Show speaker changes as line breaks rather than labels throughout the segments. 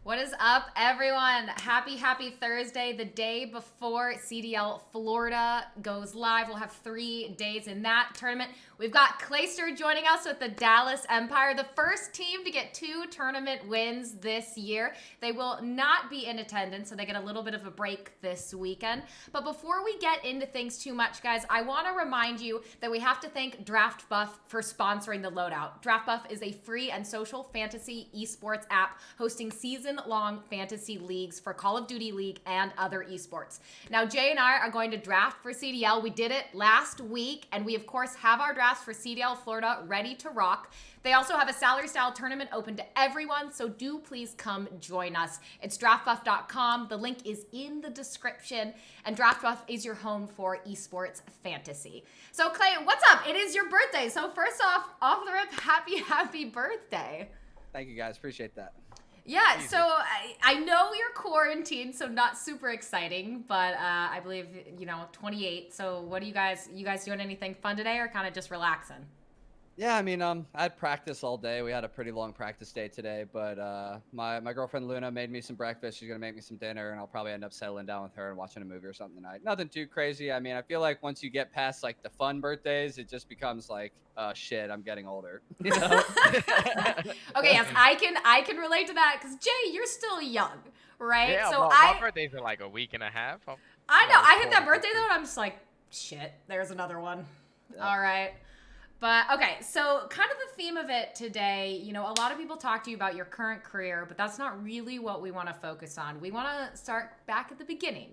What is up, everyone? Happy Thursday. The day before CDL Florida goes live. We'll have 3 days in that tournament. We've got Clayster joining us with the Dallas Empire, the first team to get 2 tournament wins this year. They will not be in attendance, so they get a little bit of a break this weekend. But before we get into things too much, guys, I want to remind you that we have to thank Draft Buff for sponsoring the Loadout. Draft Buff is a free and social fantasy esports app hosting season-long fantasy leagues for Call of Duty League and other esports. Now, Jay and I are going to draft for CDL. We did it last week, and we, of course, have our drafts for CDL Florida ready to rock. They also have a salary-style tournament open to everyone, so do please come join us. It's draftbuff.com. The link is in the description, and DraftBuff is your home for esports fantasy. So, Clay, what's up? It is your birthday, so first off the rip, happy birthday.
Thank you, guys. Appreciate that.
Yeah, so I know you're quarantined, so not super exciting, but I believe, 28. So what do you guys doing anything fun today or kind of just relaxing?
Yeah, I mean, I had practice all day. We had a pretty long practice day today, but my girlfriend Luna made me some breakfast. She's gonna make me some dinner, and I'll probably end up settling down with her and watching a movie or something tonight. Nothing too crazy. I mean, I feel like once you get past like the fun birthdays, it just becomes like, shit, I'm getting older. You know?
Okay, yes, I can relate to that because Jay, you're still young, right?
Yeah,
So
my birthdays are like a week and a half.
I know I hit that birthday though, and I'm just like, shit, there's another one.
Yeah.
All right. But okay, so kind of the theme of it today, a lot of people talk to you about your current career, but that's not really what we want to focus on. We want to start back at the beginning,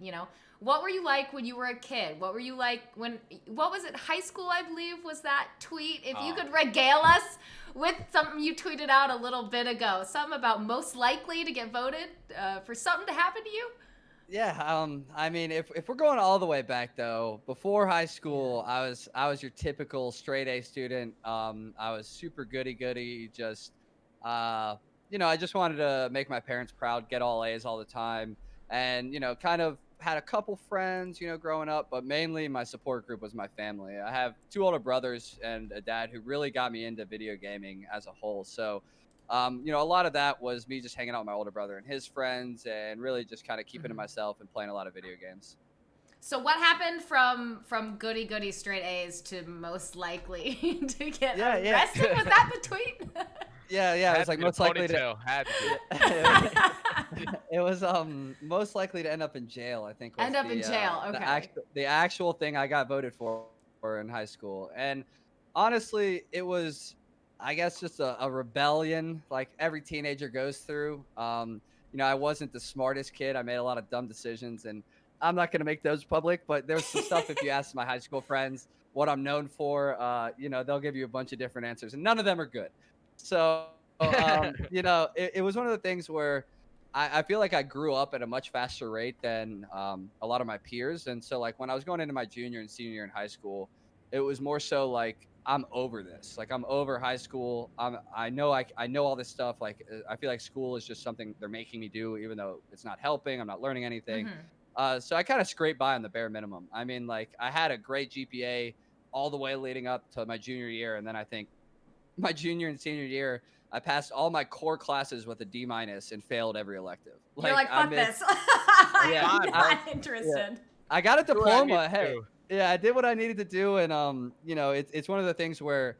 What were you like when you were a kid? What were you like what was it, high school, I believe, was that tweet? If you could regale us with something you tweeted out a little bit ago, something about most likely to get voted for something to happen to you?
Yeah, I mean, if we're going all the way back though, before high school, I was your typical straight A student. I was super goody, just I just wanted to make my parents proud, get all A's all the time, and kind of had a couple friends, growing up, but mainly my support group was my family. I have 2 older brothers and a dad who really got me into video gaming as a whole. So a lot of that was me just hanging out with my older brother and his friends and really just kind of keeping to myself and playing a lot of video games.
So what happened from goody straight A's to most likely to get arrested? Was that the tweet?
Yeah. It was like most likely to.
Had to.
It was most likely to end up in jail, I think. Was
End up in jail. Okay.
The actual thing I got voted for in high school, and honestly, it was, I guess, just a rebellion like every teenager goes through. I wasn't the smartest kid. I made a lot of dumb decisions, and I'm not going to make those public, but there's some stuff if you ask my high school friends what I'm known for, they'll give you a bunch of different answers, and none of them are good. So, it was one of the things where I feel like I grew up at a much faster rate than a lot of my peers. And so, like, when I was going into my junior and senior year in high school, it was more so like, I'm over this. Like, I'm over high school. I know all this stuff. Like, I feel like school is just something they're making me do, even though it's not helping. I'm not learning anything. So I kind of scraped by on the bare minimum. I mean, like, I had a great GPA all the way leading up to my junior year, and then I think my junior and senior year, I passed all my core classes with a D- and failed every elective.
You're like, fuck this.
Yeah,
I'm not interested.
Yeah. I got a diploma. Hey, yeah, I did what I needed to do, and it's one of the things where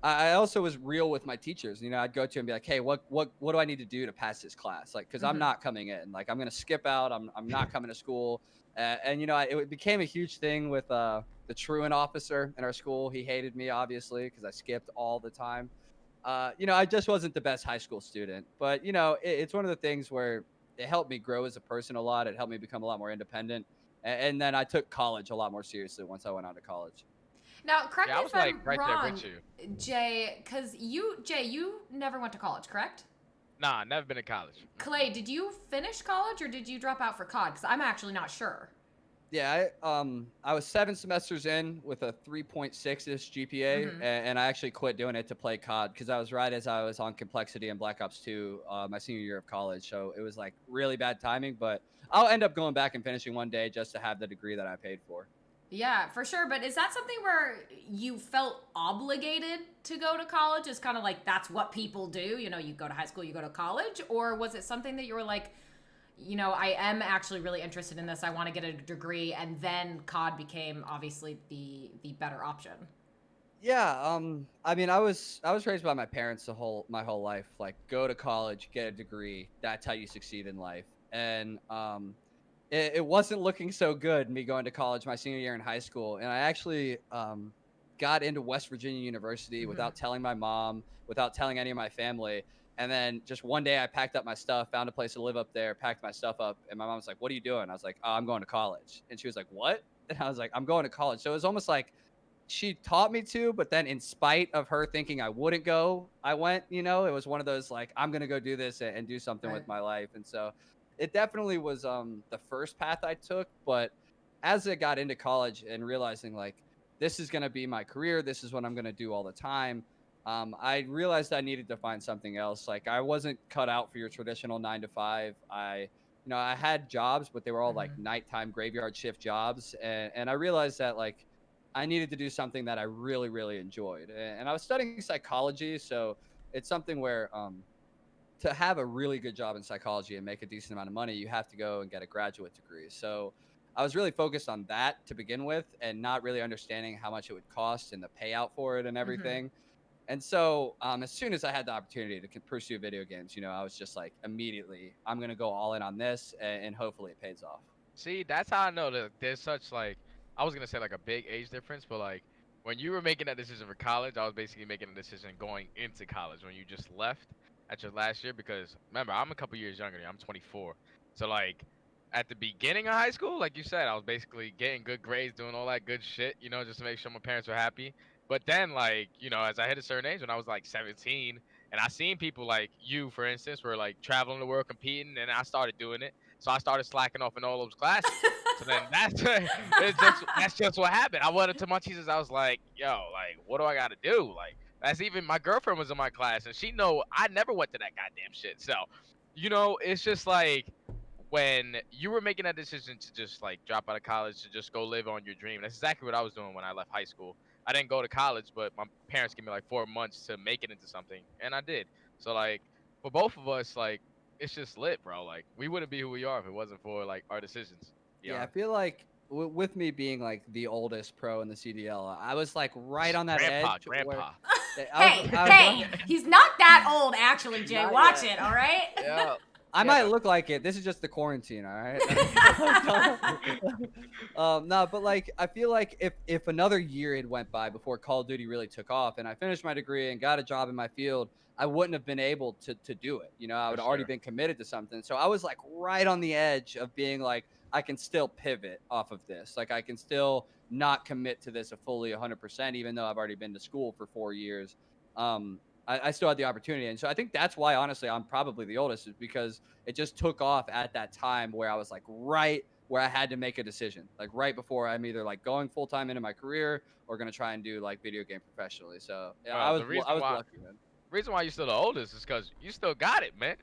I also was real with my teachers. I'd go to and be like, hey, what do I need to do to pass this class? Like, because I'm not coming in. Like, I'm gonna skip out. I'm not coming to school. It became a huge thing with the truant officer in our school. He hated me, obviously, because I skipped all the time. I just wasn't the best high school student, but it's one of the things where it helped me grow as a person a lot. It helped me become a lot more independent, and then I took college a lot more seriously once I went on to college.
Now, correct me if I'm
right
wrong,
there with you.
Jay, because you never went to college, correct?
Nah, never been to college.
Clay, did you finish college or did you drop out for COD? Because I'm actually not sure.
Yeah, I was 7 semesters in with a 3.6-ish GPA, and I actually quit doing it to play COD because I was right as I was on Complexity and Black Ops 2 my senior year of college. So it was like really bad timing, but I'll end up going back and finishing one day just to have the degree that I paid for.
Yeah, for sure. But is that something where you felt obligated to go to college? Is kind of like that's what people do? You know, you go to high school, you go to college? Or was it something that you were like, you know, I am actually really interested in this. I want to get a degree, and then COD became obviously the better option.
Yeah, I mean, I was raised by my parents my whole life. Like, go to college, get a degree. That's how you succeed in life. And it wasn't looking so good me going to college my senior year in high school, and I actually got into West Virginia University
Mm-hmm.
without telling my mom, without telling any of my family. And then just one day, I packed up my stuff, found a place to live up there, packed my stuff up, and my mom was like, "What are you doing?" I was like, "Oh, I'm going to college," and she was like, "What?" And I was like, "I'm going to college." So it was almost like she taught me to, but then in spite of her thinking I wouldn't go, I went. It was one of those like I'm gonna go do this and do something
Right.
with my life. And so it definitely was the first path I took. But as I got into college and realizing like this is gonna be my career, this is what I'm gonna do all the time. I realized I needed to find something else. Like I wasn't cut out for your traditional 9 to 5. I had jobs, but they were all like
Mm-hmm.
nighttime graveyard shift jobs, and I realized that like I needed to do something that I really, really enjoyed. And I was studying psychology, so it's something where to have a really good job in psychology and make a decent amount of money, you have to go and get a graduate degree. So I was really focused on that to begin with, and not really understanding how much it would cost and the payout for it and
Mm-hmm.
everything. And so, as soon as I had the opportunity to pursue video games, I was just like, immediately, I'm gonna go all in on this, and hopefully, it pays off.
See, that's how I know that there's such like I was gonna say like a big age difference, but like when you were making that decision for college, I was basically making a decision going into college when you just left at your last year because remember, I'm a couple years younger than you. I'm 24. So like at the beginning of high school, like you said, I was basically getting good grades, doing all that good shit, just to make sure my parents were happy. But then like, as I hit a certain age when I was like 17 and I seen people like you, for instance, were like traveling the world competing and I started doing it. So I started slacking off in all those classes. So then that's just what happened. I went up to my teachers. I was like, "Yo, like, what do I got to do?" Like, that's even my girlfriend was in my class, and she know I never went to that goddamn shit. So, it's just like when you were making that decision to just like drop out of college to just go live on your dream. That's exactly what I was doing when I left high school. I didn't go to college, but my parents gave me like 4 months to make it into something, and I did. So like for both of us, like it's just lit, bro. Like we wouldn't be who we are if it wasn't for like our decisions. To be
Yeah, I
honest.
feel like with me being like the oldest pro in the CDL, I was like right on that
Grandpa,
edge where
grandpa.
Hey,
I was
hey,
right.
he's not that old actually, Jay.
Not
Watch
yet.
it, all right?
Yeah.
I
Yeah,
might
no.
look like it. This is just the quarantine, all right? No, but like I feel like if another year had went by before Call of Duty really took off, and I finished my degree and got a job in my field, I wouldn't have been able to do it. I
For
would have already
sure.
been committed to something. So I was like right on the edge of being like, I can still pivot off of this. Like I can still not commit to this a fully 100%, even though I've already been to school for 4 years. I still had the opportunity. And so I think that's why, honestly, I'm probably the oldest, is because it just took off at that time where I was like right where I had to make a decision, like right before I'm either like going full time into my career or going to try and do like video game professionally. So yeah, I
Well,
was,
the
I
reason
was
why
lucky, man.
reason why you're still the oldest is because you still got it, man.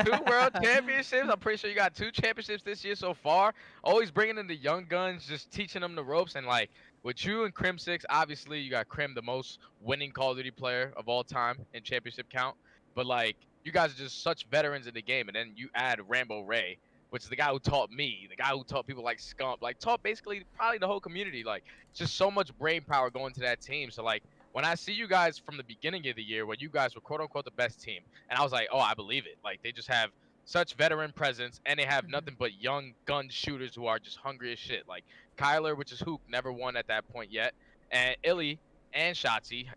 Two world championships. I'm pretty sure you got two championships this year so far. Always bringing in the young guns, just teaching them the ropes. And like with you and Crim Six, obviously you got Crim, the most winning Call of Duty player of all time in championship count. But like you guys are just such veterans in the game. And then you add Rambo Ray, which is the guy who taught me, the guy who taught people like Scump, like taught basically probably the whole community. Like just so much brain power going to that team. So like when I see you guys from the beginning of the year, when you guys were quote unquote the best team, and I was like, oh, I believe it. Like they just have such veteran presence, and they have
Mhm.
nothing but young gun shooters who are just hungry as shit. Like Kyler, which is Hook, never won at that point yet, and Illy and Shotzi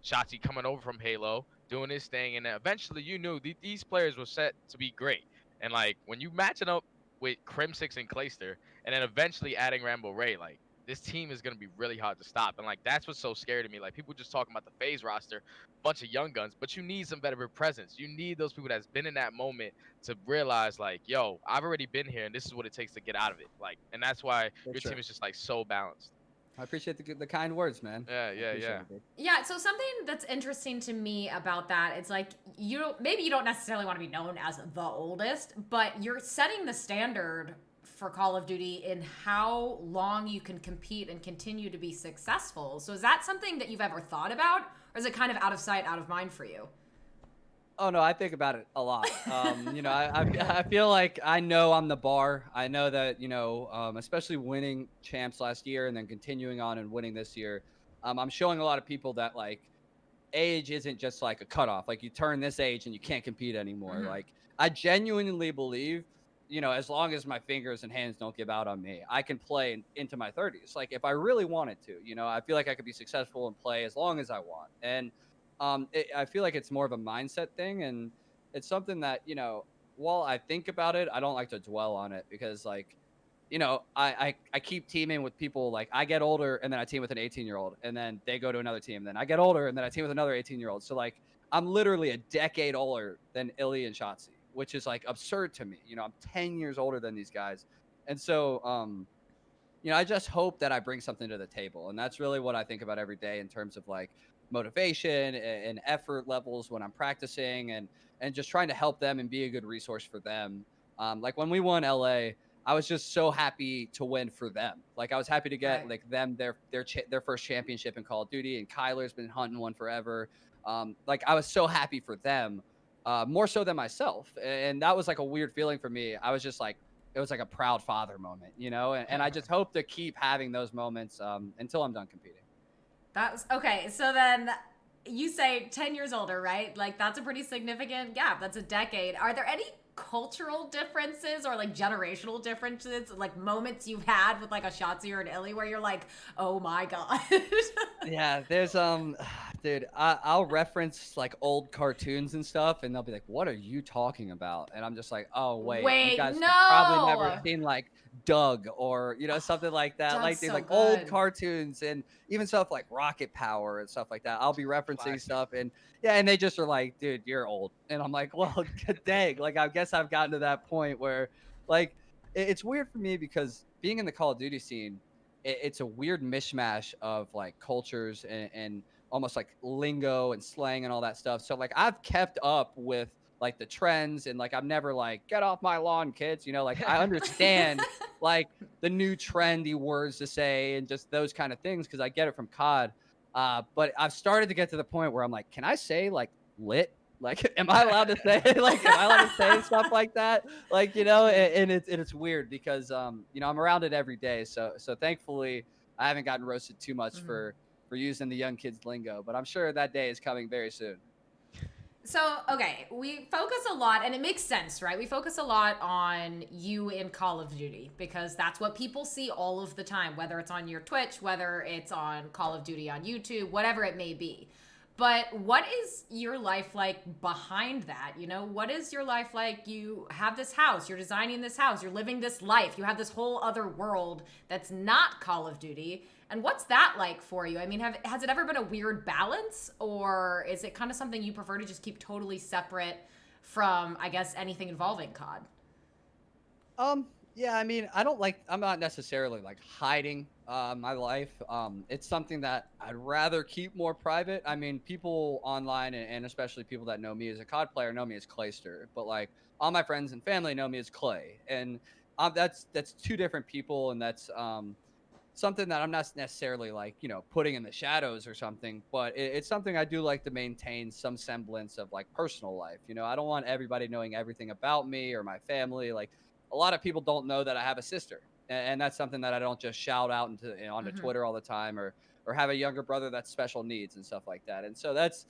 coming over from Halo, doing his thing, and then eventually you knew these players were set to be great. And like when you match it up with Crim Six and Clayster, and then eventually adding Rambo Ray, like this team is gonna be really hard to stop. And like that's what's so scary to me. Like people just talking about the phase roster, bunch of young guns, but you need some veteran presence. You need those people that's been in that moment to realize like, yo, I've already been here and this is what it takes to get out of it. Like, and that's why
For
your team
sure.
is just like so balanced.
I appreciate the kind words, man.
Yeah,
I
yeah,
appreciate
yeah.
it, dude.
Yeah, so something that's interesting to me about that, it's like maybe you don't necessarily want to be known as the oldest, but you're setting the standard for Call of Duty in how long you can compete and continue to be successful. So is that something that you've ever thought about, or is it kind of out of sight, out of mind for you?
Oh no, I think about it a lot. I feel like I know I'm the bar. I know that especially winning champs last year and then continuing on and winning this year. I'm showing a lot of people that like age isn't just like a cutoff. Like you turn this age and you can't compete anymore.
Mm-hmm.
Like I genuinely believe, as long as my fingers and hands don't give out on me, I can play into my 30s. Like if I really wanted to, I feel like I could be successful and play as long as I want. And I feel like it's more of a mindset thing, and it's something that while I think about it, I don't like to dwell on it because like I keep teaming with people. Like I get older and then I team with an 18-year-old and then they go to another team. Then I get older and then I team with another 18-year-old. So like I'm literally a decade older than Illy and Shotzi, which is like absurd to me. I'm 10 years older than these guys. And so I just hope that I bring something to the table. And that's really what I think about every day in terms of like motivation and effort levels when I'm practicing and just trying to help them and be a good resource for them. Like when we won LA, I was just so happy to win for them. Like I was happy to get
Right.
like them their first championship in Call of Duty, and Kyler's been hunting one forever. Like I was so happy for them, more so than myself, and that was like a weird feeling for me. I was just like, it was like a proud father moment, and I just hope to keep having those moments until I'm done competing.
That's okay. So then you say 10 years older, right? Like that's a pretty significant gap. That's a decade. Are there any cultural differences or like generational differences, like moments you've had with like a Shotzi or an Illy where you're like, oh my God?
Yeah, there's dude, I'll reference like old cartoons and stuff, and they'll be like, "What are you talking about?" And I'm just like, "Oh wait, you
Wait,
guys have probably never
no.
seen like Doug or something like that."
Doug's
Like these
so
like old
good.
cartoons and even stuff like Rocket Power and stuff like that. I'll be referencing
Classic.
stuff, and yeah, and they just are like, "Dude, you're old," and I'm like, "Well, dang!" Like I guess I've gotten to that point where like it's weird for me because being in the Call of Duty scene, it's a weird mishmash of like cultures and almost like lingo and slang and all that stuff. So like I've kept up with like the trends, and like I'm never like get off my lawn, kids. Like I understand like the new trendy words to say and just those kind of things because I get it from COD. But I've started to get to the point where I'm like, can I say like lit? Like, am I allowed to say like, am I allowed to say stuff like that? Like, and it's weird because I'm around it every day. So thankfully I haven't gotten roasted too much
Mhm.
for using the young kids lingo, but I'm sure that day is coming very soon.
So, okay, we focus a lot, and it makes sense, right? We focus a lot on you in Call of Duty because that's what people see all of the time, whether it's on your Twitch, whether it's on Call of Duty on YouTube, whatever it may be. But what is your life like behind that? What is your life like? You have this house, you're designing this house, you're living this life, you have this whole other world that's not Call of Duty. And what's that like for you? I mean, has it ever been a weird balance, or is it kind of something you prefer to just keep totally separate from, I guess, anything involving COD?
Yeah, I mean, I'm not necessarily like hiding my life. It's something that I'd rather keep more private. I mean, people online and especially people that know me as a COD player know me as Clayster, but like all my friends and family know me as Clay. And that's two different people, and that's something that I'm not necessarily like, putting in the shadows or something, but it's something I do like to maintain some semblance of like personal life. I don't want everybody knowing everything about me or my family. Like a lot of people don't know that I have a sister, and that's something that I don't just shout out onto
Mm-hmm.
Twitter all the time, or have a younger brother that's special needs and stuff like that. And so that's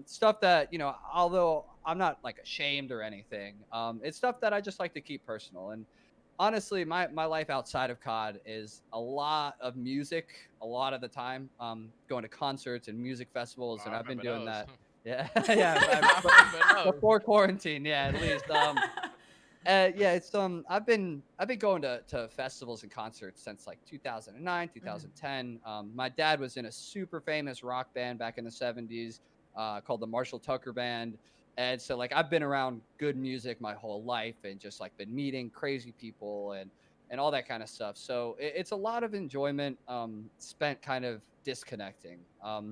stuff that although I'm not like ashamed or anything, it's stuff that I just like to keep personal. And honestly, my life outside of COD is a lot of music, a lot of the time, going to concerts and music festivals, and
I
I've been
remember
doing
those.
that. Yeah, yeah,
I remember those.
before quarantine, yeah, at least. Yeah, it's I've been going to festivals and concerts since like 2009,
Mm-hmm.
2010. My dad was in a super famous rock band back in the 70s, called the Marshall Tucker Band. And so like I've been around good music my whole life and just like been meeting crazy people and all that kind of stuff. So it's a lot of enjoyment spent kind of disconnecting.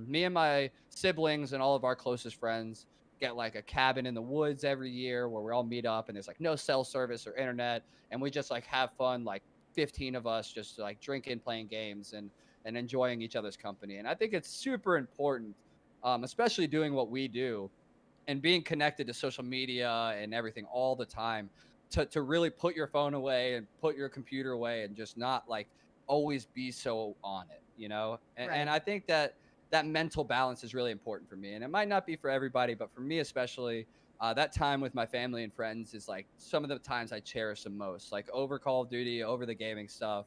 Me and my siblings and all of our closest friends, get like a cabin in the woods every year where we all meet up and there's like no cell service or internet, and we just like have fun, like 15 of us just like drinking, playing games, and enjoying each other's company. And I think it's super important, especially doing what we do and being connected to social media and everything all the time, to really put your phone away and put your computer away and just not like always be so on it, and
Right.
I think that that mental balance is really important for me, and it might not be for everybody, but for me especially, that time with my family and friends is like some of the times I cherish the most, like over Call of Duty, over the gaming stuff.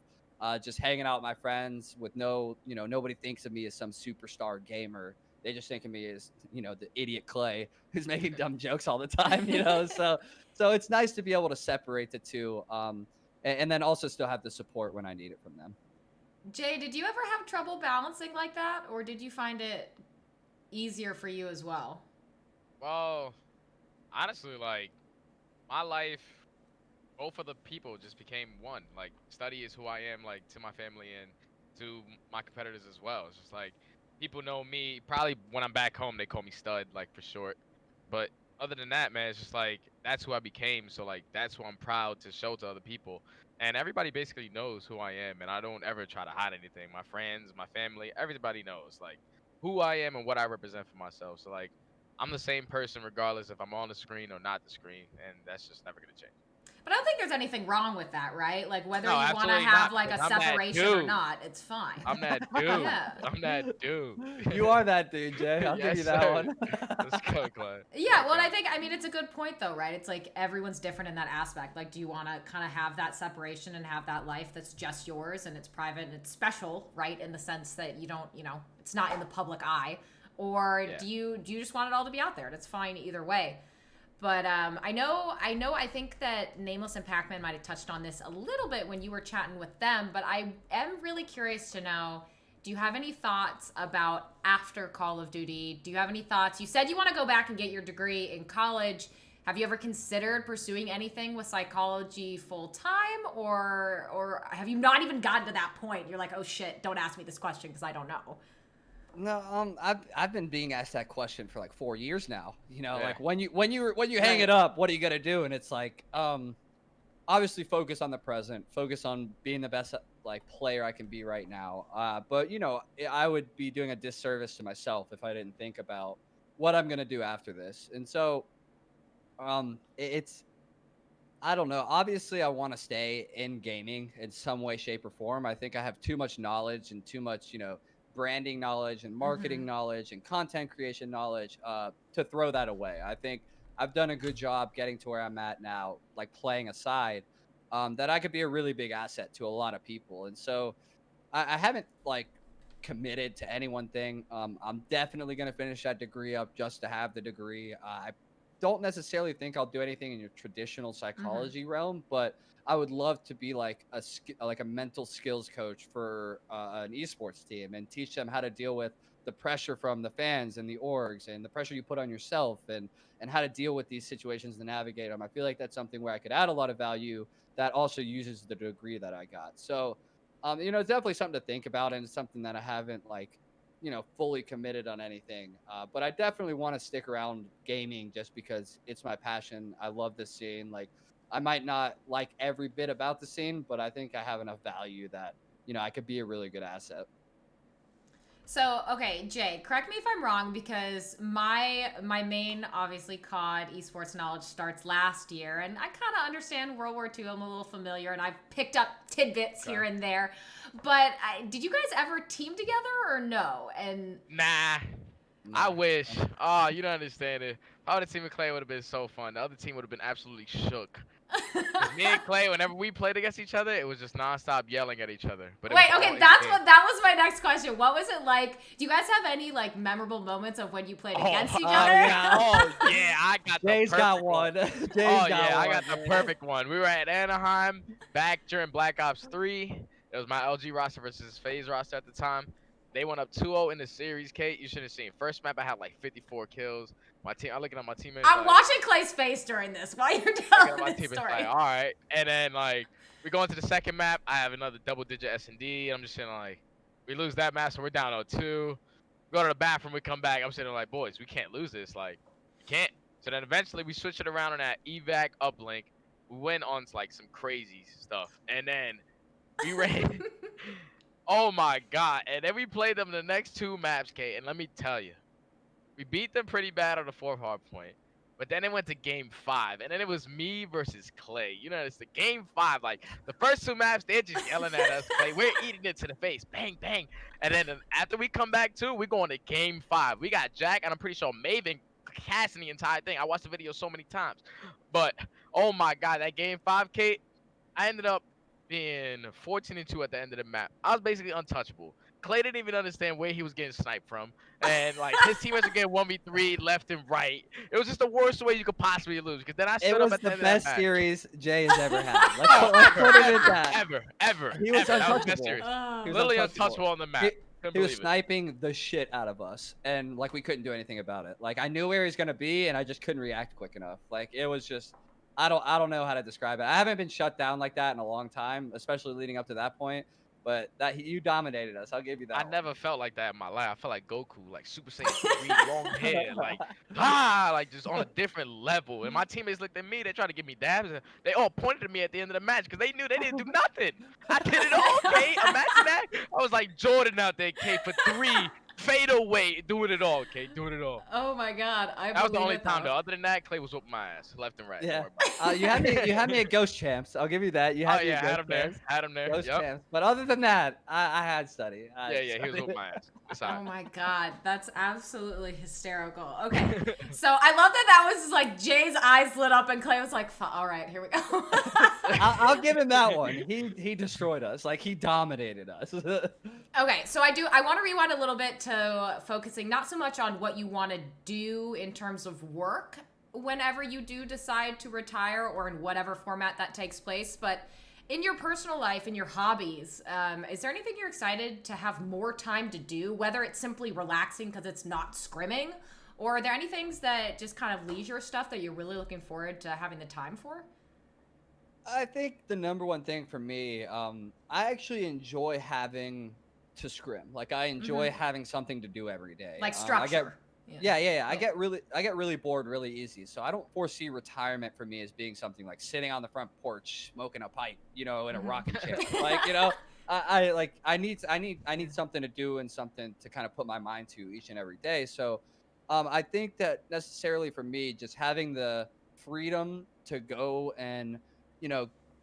Just hanging out with my friends with nobody thinks of me as some superstar gamer. They just think of me as, the idiot Clay who's making dumb jokes all the time. So it's nice to be able to separate the two, and then also still have the support when I need it from them.
Jay, did you ever have trouble balancing like that, or did you find it easier for you as well?
Well, honestly, like my life, both of the people just became one. Like study is who I am, like to my family and to my competitors as well. It's just like people know me. Probably when I'm back home, they call me Stud, like for short. But other than that, man, it's just like that's who I became. So like that's who I'm proud to show to other people. And everybody basically knows who I am, and I don't ever try to hide anything. My friends, my family, everybody knows like who I am and what I represent for myself. So like I'm the same person regardless if I'm on the screen or not the screen, and that's just never gonna change.
But I don't think there's anything wrong with that, right? Like whether
No,
you want to
absolutely
have
not,
like
because
a
I'm that
separation or
dude.
not, it's fine.
I'm that dude.
Yeah.
I'm that dude.
You are that dude, Jay. I'll give
Yes,
you that
sir.
one.
Let's go, Clay.
Yeah,
Let's
well,
go.
I mean, it's a good point though, right? It's like everyone's different in that aspect. Like, do you want to kind of have that separation and have that life that's just yours and it's private and it's special, right? In the sense that you don't, it's not in the public eye, or
Yeah.
do you just want it all to be out there? And it's fine either way. But I think that Nameless and Pac-Man might have touched on this a little bit when you were chatting with them. But I am really curious to know, do you have any thoughts about after Call of Duty? Do you have any thoughts? You said you want to go back and get your degree in college. Have you ever considered pursuing anything with psychology full time, or have you not even gotten to that point? You're like, oh shit, don't ask me this question because I don't know.
No, I've been being asked that question for like 4 years now.
Yeah.
Like when you hang
Right.
it up, what are you gonna do? And it's like, obviously focus on the present, focus on being the best like player I can be right now. But I would be doing a disservice to myself if I didn't think about what I'm gonna do after this. And so, it's I don't know. Obviously, I want to stay in gaming in some way, shape, or form. I think I have too much knowledge and too much, branding knowledge and
Mm-hmm.
marketing knowledge and content creation knowledge, to throw that away. I think I've done a good job getting to where I'm at now, like playing aside, that I could be a really big asset to a lot of people. And so I haven't like committed to any one thing. I'm definitely going to finish that degree up just to have the degree. I don't necessarily think I'll do anything in your traditional
Mm-hmm.
psychology realm, but I would love to be like a mental skills coach for an esports team and teach them how to deal with the pressure from the fans and the orgs and the pressure you put on yourself, and how to deal with these situations and navigate them. I feel like that's something where I could add a lot of value that also uses the degree that I got. So it's definitely something to think about, and it's something that I haven't like, fully committed on anything. But I definitely want to stick around gaming just because it's my passion. I love this scene. Like, I might not like every bit about the scene, but I think I have enough value that, I could be a really good asset.
So, okay, Jay, correct me if I'm wrong, because my main obviously COD esports knowledge starts last year, and I kind of understand World War II. I'm a little familiar, and I've picked up tidbits here and there. But did you guys ever team together or no? And
Nah. I
Nah.
wish. Oh, you don't understand it. If I would have team with Clay, it would have been so fun. The other team would have been absolutely shook. Because me and Clay, whenever we played against each other, it was just nonstop yelling at each other. But it was
Wait,
all
okay,
in
that's
game.
what that was my next question. What was it like? Do you guys have any like memorable moments of when you played
Oh,
against each
oh,
other?
yeah.
Oh yeah, I got the
Jay's
perfect
got one. Jay's
Oh
got
yeah, I
one,
got the
man.
perfect one. We were at Anaheim back during Black Ops 3. It was my LG roster versus FaZe roster at the time. They went up 2-0 in the series, Kate. You should have seen. First map, I had like 54 kills. My team, I'm looking at my teammates
I'm
like,
watching Clay's face during this while you're
looking at
telling
my
this
teammates like,
story.
all right. And then like we go into the second map. I have another double-digit S&D. I'm just sitting like, we lose that match, so we're down 0-2. Go to the bathroom. We come back. I'm sitting like, boys, we can't lose this. Like, You can't. So then eventually we switched it around on that evac uplink. We went on like some crazy stuff, and then we ran. Oh my god! And then we played them the next 2 maps, Kate. And let me tell you, we beat them pretty bad on the 4th hard point. But then it went to game 5, and then it was me versus Clay. You know, it's the game 5. Like the first 2 maps, they're just yelling at us. Clay, we're eating it to the face, bang bang. And then after we come back too, we're going to game 5. We got Jack, and I'm pretty sure Maven casting the entire thing. I watched the video so many times. But oh my god, that game 5, Kate, I ended up being 14-2 at the end of the map. I was basically untouchable. Clay didn't even understand where he was getting sniped from, and like his teammates were getting 1v3 left and right. It was just the worst way you could possibly lose. Because then I
It
stood up
was
at the
the
end of that
best
match.
series Jay has ever had. Let's put it at that.
Ever.
He was
ever. That was the best
untouchable.
series.
Oh.
He was
Literally
untouchable.
untouchable on the map. Couldn't
He was
believe it.
sniping the shit out of us, and like we couldn't do anything about it. Like I knew where he was gonna be, and I just couldn't react quick enough. Like it was just, I don't know how to describe it. I haven't been shut down like that in a long time, especially leading up to that point. But you dominated us. I'll give you that.
I
one.
never felt like that in my life. I felt like Goku, like Super Saiyan 3, long hair, like like just on a different level. And my teammates looked at me, they tried to give me dabs, and they all pointed at me at the end of the match because they knew they didn't do nothing. I did it all, Kate. Imagine that. I was like Jordan out there, Kate, for 3, fade away, doing it all, Kate, doing it all.
Oh my god, I
That was the
believe
only
it,
time
though.
though. Other than that, Clay was whooping my ass, left and right. Don't
Yeah.
worry about it.
You had me at Ghost Champs. I'll give you that. You
Oh
had me
yeah,
at
had
Ghost
him there.
Champs.
Had him there.
Ghost
Yep.
Champs. But other than that, I had study.
Yeah, he was whooping my ass. It's all
Oh
right.
my god, that's absolutely hysterical. Okay, so I love that was like Jay's eyes lit up and Clay was like, all right, here we go.
I'll give him that one. He destroyed us. Like he dominated us.
Okay, so I want to rewind a little bit to focusing not so much on what you want to do in terms of work whenever you do decide to retire or in whatever format that takes place, but in your personal life, in your hobbies, is there anything you're excited to have more time to do, whether it's simply relaxing because it's not scrimming, or are there any things that just kind of leisure stuff that you're really looking forward to having the time for?
I think the number one thing for me, I actually enjoy having to scrim. Like I enjoy having something to do every day.
Like
I get
structure.
Yeah. I get really bored really easy. So I don't foresee retirement for me as being something like sitting on the front porch smoking a pipe, in a rocking chair. Like, I need something to do and something to kind of put my mind to each and every day. So I think that necessarily for me, just having the freedom to go and,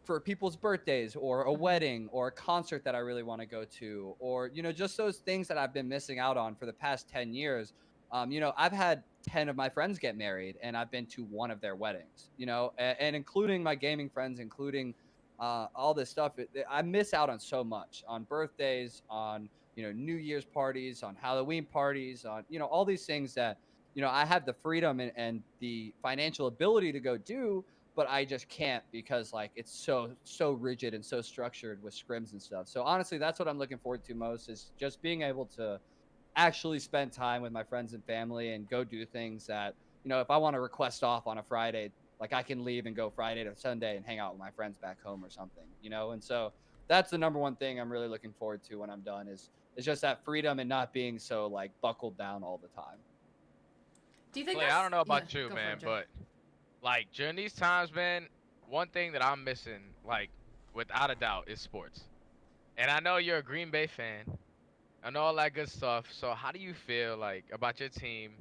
for people's birthdays or a wedding or a concert that I really want to go to, or, just those things that I've been missing out on for the past 10 years. I've had 10 of my friends get married and I've been to one of their weddings, and including my gaming friends, including all this stuff. I miss out on so much on birthdays, on, New Year's parties, on Halloween parties, on, all these things that, I have the freedom and the financial ability to go do, but I just can't because like it's so rigid and so structured with scrims and stuff. So honestly, that's what I'm looking forward to most is just being able to actually spend time with my friends and family and go do things that, if I want to request off on a Friday, like I can leave and go Friday to Sunday and hang out with my friends back home or something, and so that's the number one thing I'm really looking forward to when I'm done is just that freedom and not being so like buckled down all the time.
Do you think
Clay, I don't know about you,
go for
man,
it, Jay.
but like during these times, man, one thing that I'm missing, like without a doubt, is sports. And I know you're a Green Bay fan. I know all that good stuff. So how do you feel like about your team,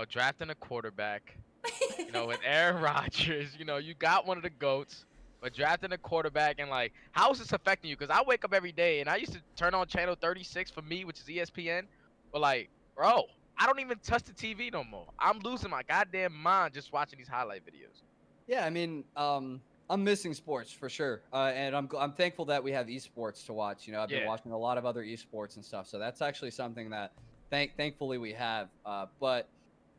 drafting a quarterback, with Aaron Rodgers, you got one of the GOATs, but drafting a quarterback and like how is this affecting you? Because I wake up every day and I used to turn on channel 36 for me, which is ESPN, but like, bro, I don't even touch the TV no more. I'm losing my goddamn mind just watching these highlight videos.
Yeah, I mean, I'm missing sports for sure, and I'm thankful that we have esports to watch. I've been
Yeah.
watching a lot of other esports and stuff, so that's actually something that thankfully we have. But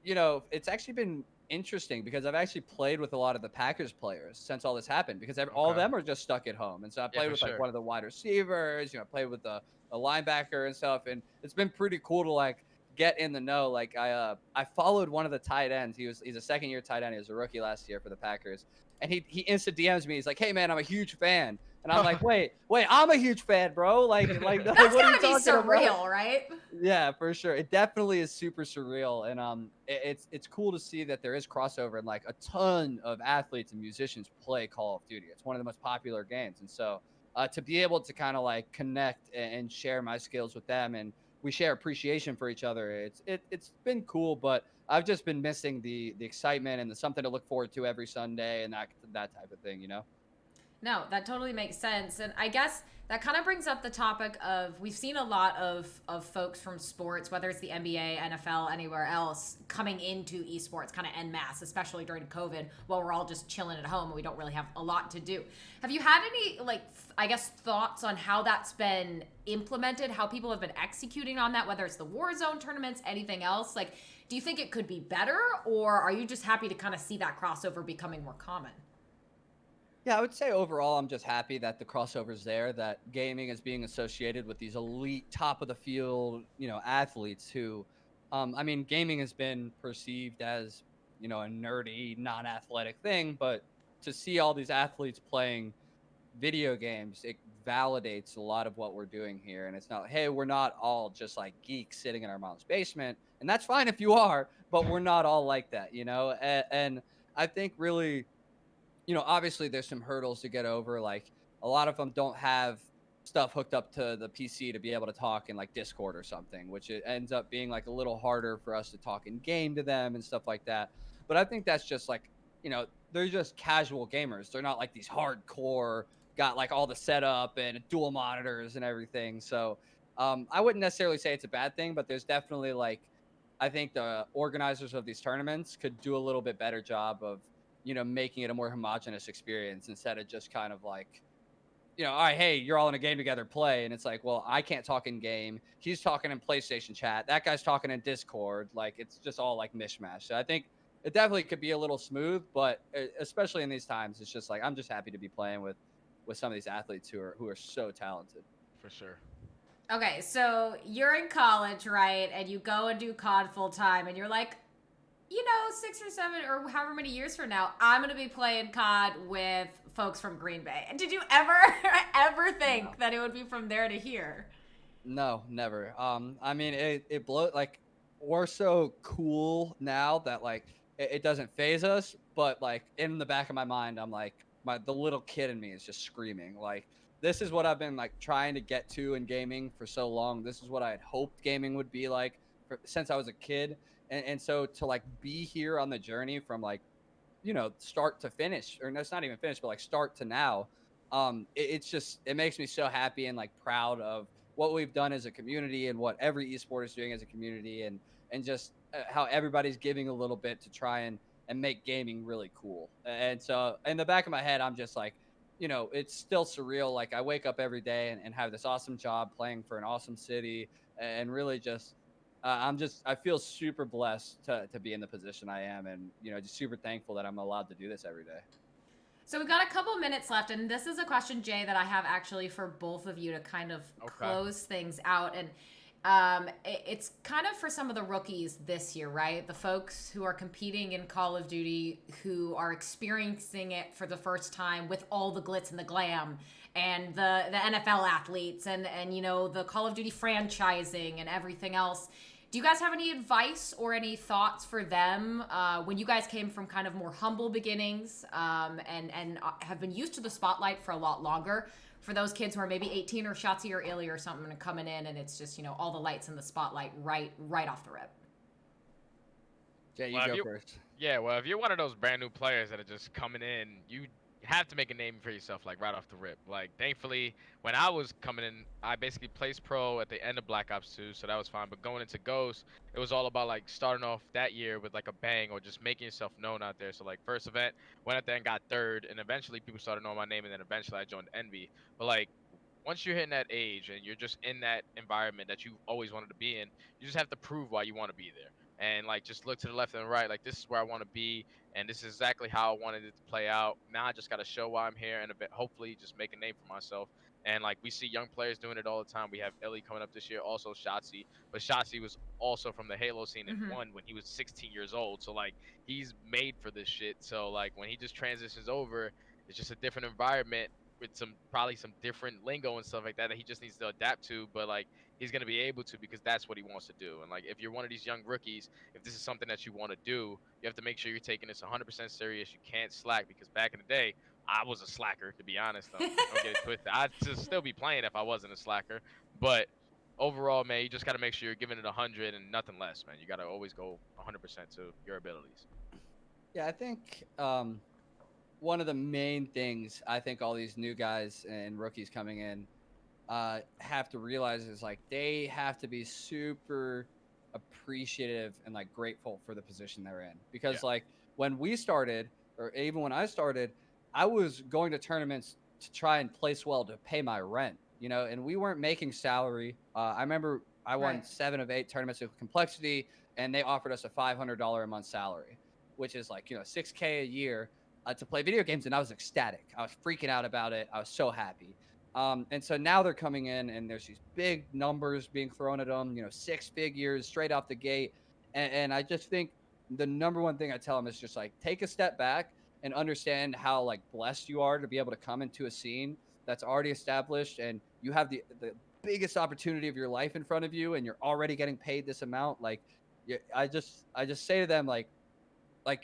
it's actually been interesting because I've actually played with a lot of the Packers players since all this happened because all of
Okay.
them are just stuck at home, and so I played
for
with like
sure.
one of the wide receivers. I played with a linebacker and stuff, and it's been pretty cool to like get in the know. Like I followed one of the tight ends. He's a second year tight end. He was a rookie last year for the Packers. And he instant DMs me. He's like, "Hey man, I'm a huge fan." And I'm like, wait, I'm a huge fan, bro. Like,
That's
what are you
gotta be
talking about?
surreal, right?
Yeah, for sure. It definitely is super surreal, and it's cool to see that there is crossover and like a ton of athletes and musicians play Call of Duty. It's one of the most popular games, and so to be able to kind of like connect and share my skills with them, and we share appreciation for each other. It's been cool, but I've just been missing the excitement and the something to look forward to every Sunday and that type of thing, you know.
No, that totally makes sense. And I guess that kind of brings up the topic of we've seen a lot of folks from sports, whether it's the NBA, NFL, anywhere else, coming into esports kind of en masse, especially during COVID while we're all just chilling at home and we don't really have a lot to do. Have you had any, like, I guess, thoughts on how that's been implemented, how people have been executing on that, whether it's the Warzone tournaments, anything else? Like, do you think it could be better, or are you just happy to kind of see that crossover becoming more common?
Yeah, I would say overall, I'm just happy that the crossover's there, that gaming is being associated with these elite, top of the field, athletes who, I mean, gaming has been perceived as, a nerdy, non athletic thing, but to see all these athletes playing video games, it validates a lot of what we're doing here. And it's not, hey, we're not all just like geeks sitting in our mom's basement. And that's fine if you are, but we're not all like that, and I think really obviously there's some hurdles to get over. Like a lot of them don't have stuff hooked up to the PC to be able to talk in like Discord or something, which it ends up being like a little harder for us to talk in game to them and stuff like that. But I think that's just like, they're just casual gamers. They're not like these hardcore, got like all the setup and dual monitors and everything. So I wouldn't necessarily say it's a bad thing, but there's definitely like, I think the organizers of these tournaments could do a little bit better job of making it a more homogenous experience instead of just kind of like, all right, hey, you're all in a game together, play. And it's like, well, I can't talk in game. He's talking in PlayStation chat. That guy's talking in Discord. Like, it's just all like mishmash. So I think it definitely could be a little smooth, but especially in these times, it's just like, I'm just happy to be playing with some of these athletes who are so talented.
For sure.
Okay, so you're in college, right? And you go and do COD full time, and you're like, 6 or 7 or however many years from now, I'm gonna be playing COD with folks from Green Bay. And did you ever, ever
No.
think that it would be from there to here?
No, never. I mean, it blow like we're so cool now that like it doesn't phase us, but like in the back of my mind, I'm like the little kid in me is just screaming like this is what I've been like trying to get to in gaming for so long. This is what I had hoped gaming would be like since I was a kid, and so to like be here on the journey from like start to finish, or no, it's not even finished, but like start to now. It's just it makes me so happy and like proud of what we've done as a community and what every esport is doing as a community, and just how everybody's giving a little bit to try and make gaming really cool. And so in the back of my head, I'm just like, it's still surreal. Like I wake up every day and have this awesome job playing for an awesome city, and really just I feel super blessed to be in the position I am, and just super thankful that I'm allowed to do this every day.
So we've got a couple minutes left, and this is a question, Jay, that I have actually for both of you to kind of
Okay.
close things out. And it's kind of for some of the rookies this year, right? The folks who are competing in Call of Duty, who are experiencing it for the first time with all the glitz and the glam, and the NFL athletes, and the Call of Duty franchising and everything else. Do you guys have any advice or any thoughts for them when you guys came from kind of more humble beginnings and have been used to the spotlight for a lot longer? For those kids who are maybe 18 or Shotzi or Illy or something and coming in, and it's just all the lights in the spotlight right off the rip.
Jay, you
Well, if
go
you
first.
Yeah, well, if you're one of those brand new players that are just coming in, you have to make a name for yourself, like right off the rip. Like, thankfully, when I was coming in, I basically placed pro at the end of Black Ops 2, so that was fine. But going into Ghost, it was all about like starting off that year with like a bang or just making yourself known out there. So like first event, went out there and got third, and eventually people started knowing my name, and then eventually I joined Envy. But like once you're hitting that age and you're just in that environment that you always wanted to be in, you just have to prove why you want to be there. And like just look to the left and the right, like this is where I want to be, and this is exactly how I wanted it to play out. Now I just got to show why I'm here, and a bit hopefully just make a name for myself. And like we see young players doing it all the time. We have Ellie coming up this year, also Shotzi, but Shotzi was also from the Halo scene and
Mm-hmm.
won when he was 16 years old. So like he's made for this shit. So like when he just transitions over, it's just a different environment. with some probably some different lingo and stuff like that that he just needs to adapt to, but like he's gonna be able to because that's what he wants to do. And like if you're one of these young rookies, if this is something that you want to do, you have to make sure you're taking this 100% serious. You can't slack because back in the day, I was a slacker to be honest. Don't get it twisted. I'd just still be playing if I wasn't a slacker, but overall, man, you just got to make sure you're giving it 100 and nothing less, man. You got to always go 100% to your abilities.
Yeah, I think one of the main things I think all these new guys and rookies coming in have to realize is like they have to be super appreciative and like grateful for the position they're in, because
Yeah.
like when we started, or even when I started, I was going to tournaments to try and place well to pay my rent, you know, and we weren't making salary. I remember I won
Right.
7 of 8 tournaments of complexity, and they offered us a $500 a month salary, which is like, you know, 6K a year to play video games. And I was ecstatic. I was freaking out about it. I was so happy. And so now they're coming in and there's these big numbers being thrown at them, you know, 6 figures straight off the gate. And I just think the number one thing I tell them is just like take a step back and understand how like blessed you are to be able to come into a scene that's already established, and you have the biggest opportunity of your life in front of you, and you're already getting paid this amount. Like, I just say to them like,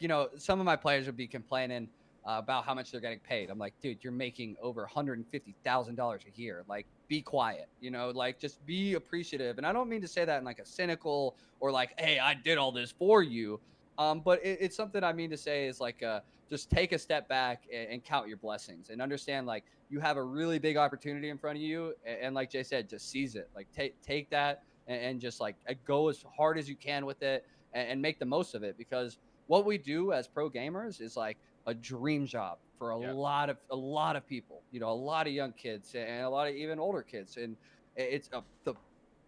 you know, some of my players would be complaining about how much they're getting paid. I'm like, dude, you're making over $150,000 a year. Like, be quiet, you know, like just be appreciative. And I don't mean to say that in like a cynical or like, hey, I did all this for you. But it's something I mean to say is like, just take a step back and count your blessings and understand like you have a really big opportunity in front of you. And like Jay said, just seize it. Like take that and just like go as hard as you can with it and make the most of it, because what we do as pro gamers is like a dream job for a
Yep.
lot of people, you know, a lot of young kids and a lot of even older kids, and the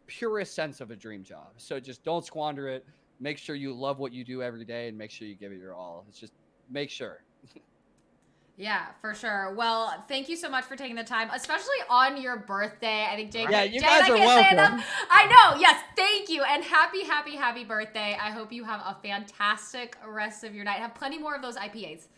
purest sense of a dream job. So just don't squander it. Make sure you love what you do every day and make sure you give it your all. It's just make sure.
Yeah, for sure. Well, thank you so much for taking the time, especially on your birthday. I think Jake,
Yeah, you
Jay
guys
and I
are
can't say
welcome.
enough. I know. Yes, thank you, and happy birthday. I hope you have a fantastic rest of your night. Have plenty more of those IPAs.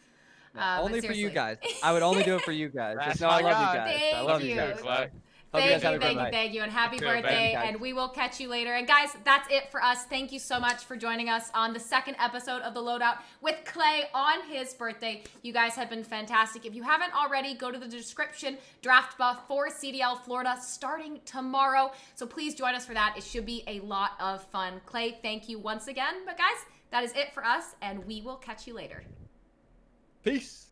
Yeah,
But
only for you
seriously.
guys. I would only do it for you guys.
That's
Just know I
my
love you
guy.
guys. I
Thank
love
you.
you guys.
Too, Clay.
Hope you guys have a
Thank
great
you,
night.
thank you, and happy
You too, man.
birthday.
Thank you, guys.
And we will catch you later. And guys, that's it for us. Thank you so much for joining us on the second episode of the Loadout with Clay on his birthday. You guys have been fantastic. If you haven't already, go to the description. Draft buff for CDL Florida starting tomorrow. So please join us for that. It should be a lot of fun. Clay, thank you once again. But guys, that is it for us, and we will catch you later.
Peace.